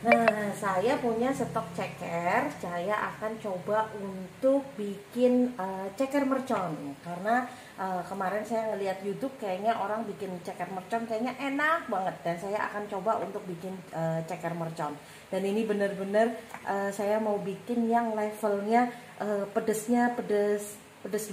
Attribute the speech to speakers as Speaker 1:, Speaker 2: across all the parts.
Speaker 1: Nah, saya punya stok ceker. Saya akan coba untuk bikin ceker mercon karena kemarin saya ngeliat YouTube kayaknya orang bikin ceker mercon kayaknya enak banget dan saya akan coba untuk bikin ceker mercon. Dan ini bener-bener saya mau bikin yang levelnya pedesnya pedes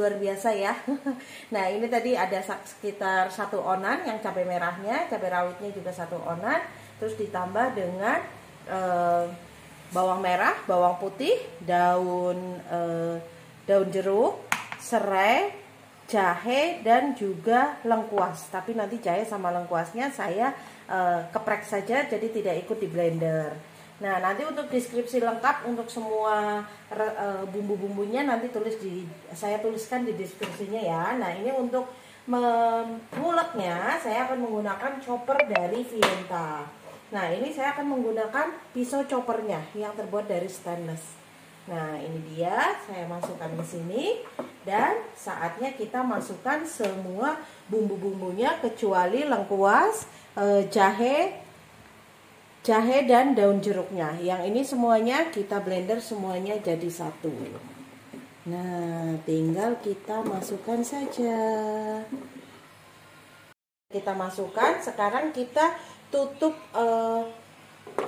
Speaker 1: luar biasa ya. Nah, ini tadi ada sekitar 1 onan yang cabai merahnya, cabai rawitnya juga 1 onan, terus ditambah dengan bawang merah, bawang putih, daun jeruk, serai, jahe, dan juga lengkuas. Tapi nanti jahe sama lengkuasnya saya keprek saja, jadi tidak ikut di blender. Nah, nanti untuk deskripsi lengkap untuk semua bumbu-bumbunya nanti saya tuliskan di deskripsinya ya. Nah, ini untuk menguleknya saya akan menggunakan chopper dari Vienta. Nah, ini saya akan menggunakan pisau choppernya yang terbuat dari stainless. Nah, ini dia, saya masukkan ke sini dan saatnya kita masukkan semua bumbu-bumbunya kecuali lengkuas, jahe dan daun jeruknya. Yang ini semuanya kita blender semuanya jadi satu. Nah, tinggal kita masukkan saja. Kita masukkan, sekarang kita tutup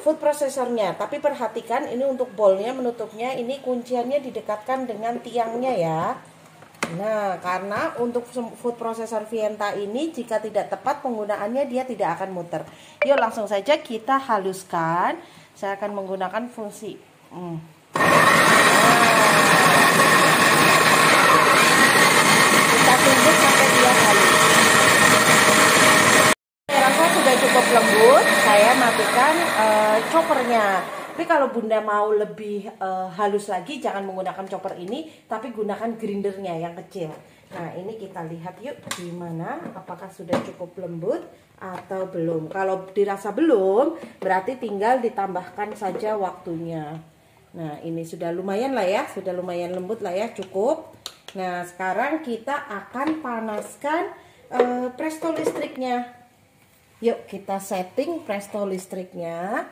Speaker 1: food processornya, tapi perhatikan ini untuk bolnya menutupnya ini kunciannya didekatkan dengan tiangnya ya. Nah, karena untuk food processor Vienta ini jika tidak tepat penggunaannya dia tidak akan muter. Yuk langsung saja kita haluskan. Saya akan menggunakan fungsi kita tunggu sampai dia halus. Sudah cukup lembut, saya matikan choppernya. Tapi kalau bunda mau lebih halus lagi, jangan menggunakan chopper ini, tapi gunakan grindernya yang kecil. Nah, ini kita lihat yuk gimana, apakah sudah cukup lembut atau belum. Kalau dirasa belum, berarti tinggal ditambahkan saja waktunya. Nah, ini sudah lumayan lah ya, sudah lumayan lembut lah ya, cukup. Nah, sekarang kita akan panaskan presto listriknya. Yuk kita setting presto listriknya.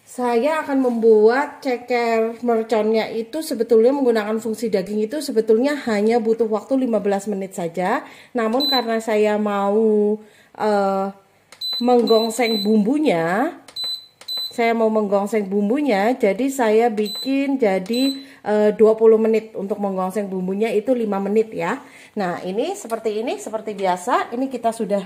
Speaker 1: Saya akan membuat ceker merconnya itu sebetulnya menggunakan fungsi daging itu sebetulnya hanya butuh waktu 15 menit saja. Namun karena saya mau menggongseng bumbunya, jadi saya bikin jadi 20 menit untuk menggongseng bumbunya itu 5 menit ya. Nah, ini seperti biasa. Ini kita sudah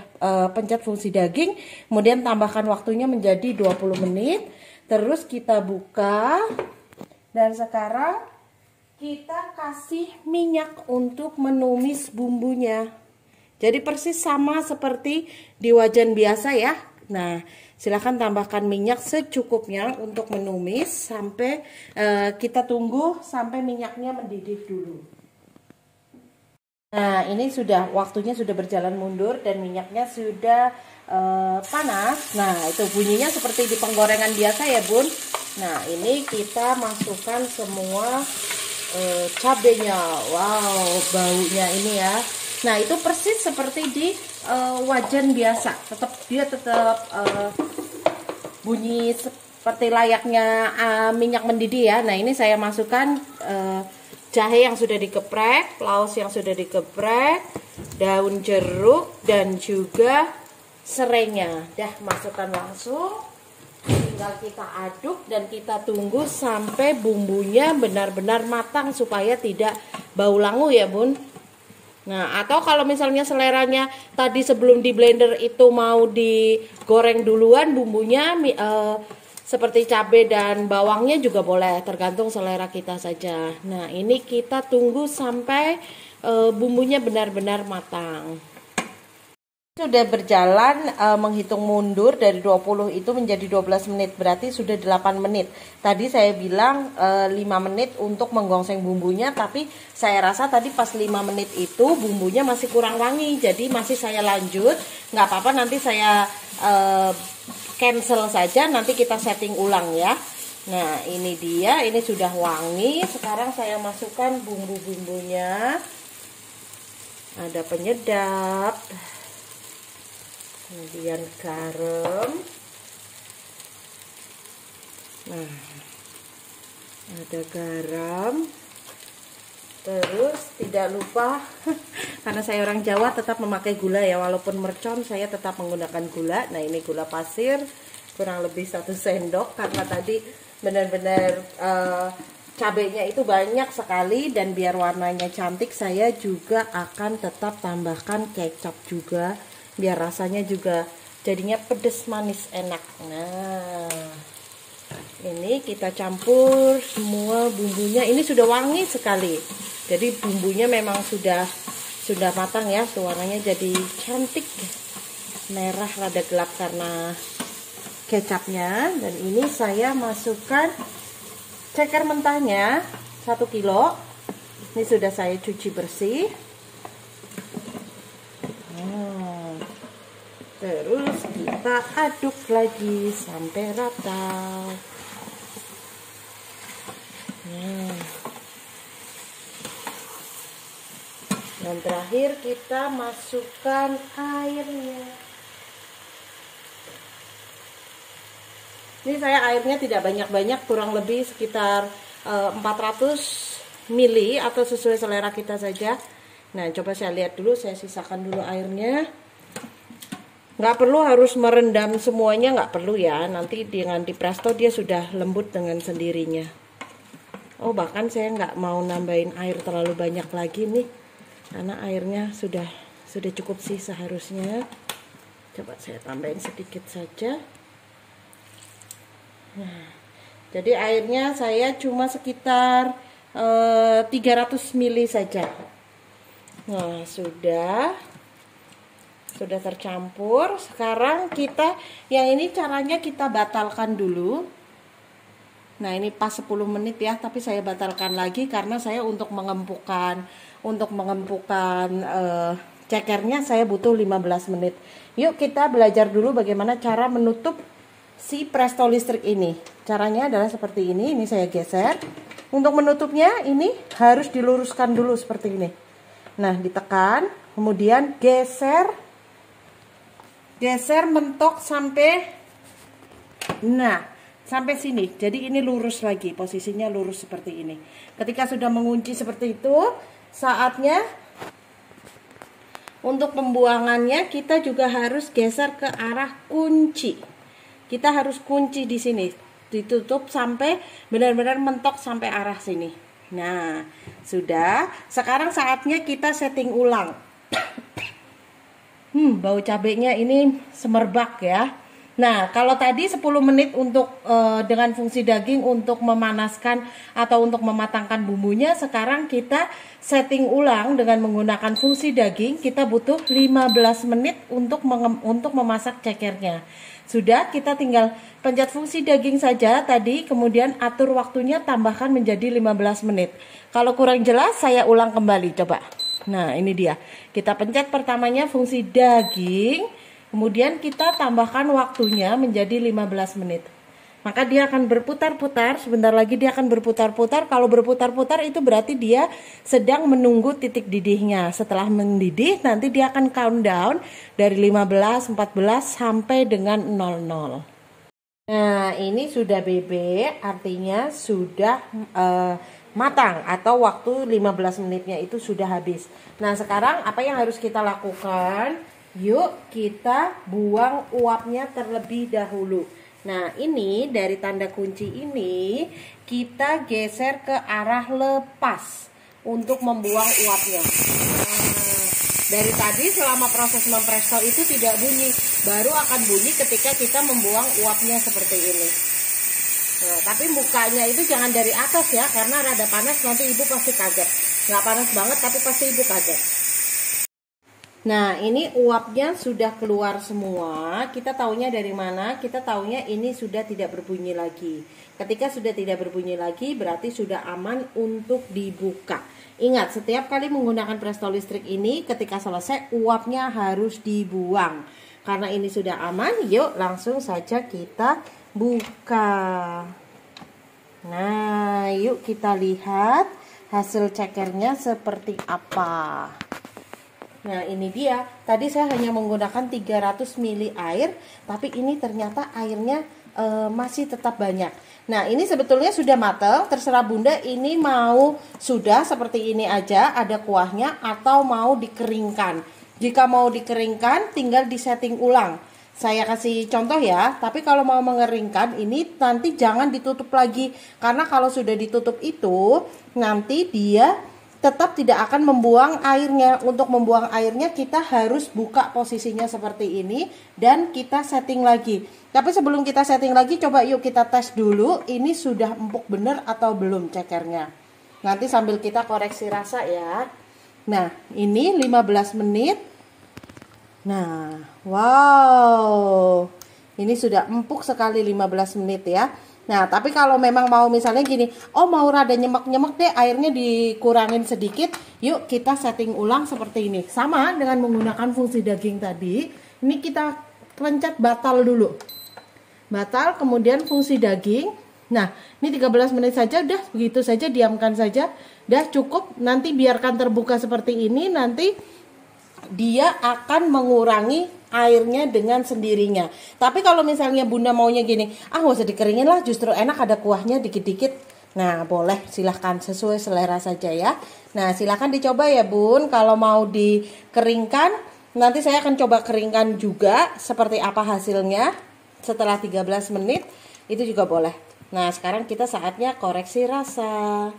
Speaker 1: pencet fungsi daging, kemudian tambahkan waktunya menjadi 20 menit. Terus kita buka dan sekarang kita kasih minyak untuk menumis bumbunya. Jadi persis sama seperti di wajan biasa ya. Nah, silahkan tambahkan minyak secukupnya untuk menumis sampai kita tunggu sampai minyaknya mendidih dulu. Nah, ini waktunya sudah berjalan mundur dan minyaknya sudah panas. Nah, itu bunyinya seperti di penggorengan biasa ya bun. Nah, ini kita masukkan semua cabenya. Wow, baunya ini ya. Nah, itu persis seperti di wajan biasa. Dia tetap bunyi seperti layaknya minyak mendidih ya. Nah, ini saya masukkan jahe yang sudah dikeprek, laos yang sudah dikeprek, daun jeruk dan juga serainya. Dah masukkan langsung. Tinggal kita aduk dan kita tunggu sampai bumbunya benar-benar matang supaya tidak bau langu ya bun. Nah, atau kalau misalnya seleranya tadi sebelum di blender itu mau digoreng duluan bumbunya seperti cabai dan bawangnya juga boleh, tergantung selera kita saja. Nah, ini kita tunggu sampai bumbunya benar-benar matang. Sudah berjalan menghitung mundur dari 20 itu menjadi 12 menit, berarti sudah 8 menit. Tadi saya bilang 5 menit untuk menggongseng bumbunya, tapi saya rasa tadi pas 5 menit itu bumbunya masih kurang wangi, jadi masih saya lanjut. Nggak apa-apa, nanti saya cancel saja, nanti kita setting ulang ya. Nah, ini dia, ini sudah wangi. Sekarang saya masukkan bumbu-bumbunya. Ada penyedap, kemudian garam, Nah, ada garam. Terus tidak lupa karena saya orang Jawa tetap memakai gula ya, walaupun mercon saya tetap menggunakan gula. Nah, ini gula pasir kurang lebih 1 sendok karena tadi benar-benar cabenya itu banyak sekali, dan biar warnanya cantik saya juga akan tetap tambahkan kecap juga biar rasanya juga jadinya pedes manis enak. Nah, ini kita campur semua bumbunya. Ini sudah wangi sekali. Jadi bumbunya memang sudah matang ya. Tuh, warnanya jadi cantik. Merah rada gelap karena kecapnya. Dan ini saya masukkan ceker mentahnya 1 kilo. Ini sudah saya cuci bersih. Terus kita aduk lagi sampai rata. Dan terakhir kita masukkan airnya. Ini saya airnya tidak banyak-banyak, kurang lebih sekitar 400 ml atau sesuai selera kita saja. Nah, coba saya lihat dulu, saya sisakan dulu airnya. Nggak perlu harus merendam semuanya, nggak perlu ya. Nanti dengan di presto dia sudah lembut dengan sendirinya. Oh, bahkan saya nggak mau nambahin air terlalu banyak lagi nih, karena airnya sudah cukup sih seharusnya. Coba saya tambahin sedikit saja. Nah, jadi airnya saya cuma sekitar 300 ml saja. Nah, sudah tercampur. Sekarang kita yang ini caranya kita batalkan dulu. Nah, ini pas 10 menit ya, tapi saya batalkan lagi karena saya untuk mengempukkan cekernya saya butuh 15 menit. Yuk kita belajar dulu bagaimana cara menutup si presto listrik ini. Caranya adalah seperti ini. Ini saya geser. Untuk menutupnya ini harus diluruskan dulu seperti ini. Nah, ditekan, kemudian geser mentok sampai sampai sini. Jadi ini lurus lagi, posisinya lurus seperti ini. Ketika sudah mengunci seperti itu, saatnya untuk pembuangannya kita juga harus geser ke arah kunci. Kita harus kunci di sini, ditutup sampai benar-benar mentok sampai arah sini. Nah, sudah. Sekarang saatnya kita setting ulang. Bau cabenya ini semerbak ya. Nah, kalau tadi 10 menit untuk dengan fungsi daging untuk memanaskan atau untuk mematangkan bumbunya, sekarang kita setting ulang dengan menggunakan fungsi daging. Kita butuh 15 menit untuk memasak cekernya. Sudah, kita tinggal pencet fungsi daging saja tadi, kemudian atur waktunya, tambahkan menjadi 15 menit. Kalau kurang jelas saya ulang kembali, coba. Nah, ini dia. Kita pencet pertamanya fungsi daging, kemudian kita tambahkan waktunya menjadi 15 menit. Maka dia akan berputar-putar, sebentar lagi dia akan berputar-putar. Kalau berputar-putar itu berarti dia sedang menunggu titik didihnya. Setelah mendidih nanti dia akan countdown dari 15, 14 sampai dengan 00. Nah, ini sudah bebek, artinya sudah matang atau waktu 15 menitnya itu sudah habis. Nah, sekarang apa yang harus kita lakukan? Yuk kita buang uapnya terlebih dahulu. Nah, ini dari tanda kunci ini kita geser ke arah lepas untuk membuang uapnya. Nah, dari tadi selama proses mempresto itu tidak bunyi, baru akan bunyi ketika kita membuang uapnya seperti ini. Nah, tapi mukanya itu jangan dari atas ya, karena rada panas, nanti ibu pasti kaget. Nggak panas banget tapi pasti ibu kaget. Nah, ini uapnya sudah keluar semua. Kita taunya dari mana? Kita taunya ini sudah tidak berbunyi lagi. Ketika sudah tidak berbunyi lagi, berarti sudah aman untuk dibuka. Ingat, setiap kali menggunakan presto listrik ini, ketika selesai uapnya harus dibuang. Karena ini sudah aman, yuk langsung saja kita buka. Nah, yuk kita lihat hasil cekernya seperti apa. Nah, ini dia. Tadi saya hanya menggunakan 300 ml air, tapi ini ternyata airnya masih tetap banyak. Nah, ini sebetulnya sudah matang, terserah Bunda ini mau sudah seperti ini aja ada kuahnya atau mau dikeringkan. Jika mau dikeringkan tinggal disetting ulang. Saya kasih contoh ya, tapi kalau mau mengeringkan ini nanti jangan ditutup lagi. Karena kalau sudah ditutup itu nanti dia tetap tidak akan membuang airnya. Untuk membuang airnya kita harus buka posisinya seperti ini dan kita setting lagi. Tapi sebelum kita setting lagi, coba yuk kita tes dulu ini sudah empuk bener atau belum cekernya. Nanti sambil kita koreksi rasa ya. Nah, ini 15 menit. Nah, wow. Ini sudah empuk sekali 15 menit ya. Nah, tapi kalau memang mau misalnya gini, oh mau rada nyemek-nyemek deh, airnya dikurangin sedikit, yuk kita setting ulang seperti ini. Sama dengan menggunakan fungsi daging tadi, ini kita pencet batal dulu. Batal, kemudian fungsi daging. Nah, ini 13 menit saja, udah begitu saja, diamkan saja. Udah cukup, nanti biarkan terbuka seperti ini, nanti dia akan mengurangi airnya dengan sendirinya. Tapi kalau misalnya Bunda maunya gini, nggak usah dikeringin lah, justru enak ada kuahnya dikit-dikit. Nah, boleh, silahkan sesuai selera saja ya. Nah, silahkan dicoba ya Bun. Kalau mau dikeringkan, nanti saya akan coba keringkan juga seperti apa hasilnya setelah 13 menit. Itu juga boleh. Nah, sekarang kita saatnya koreksi rasa.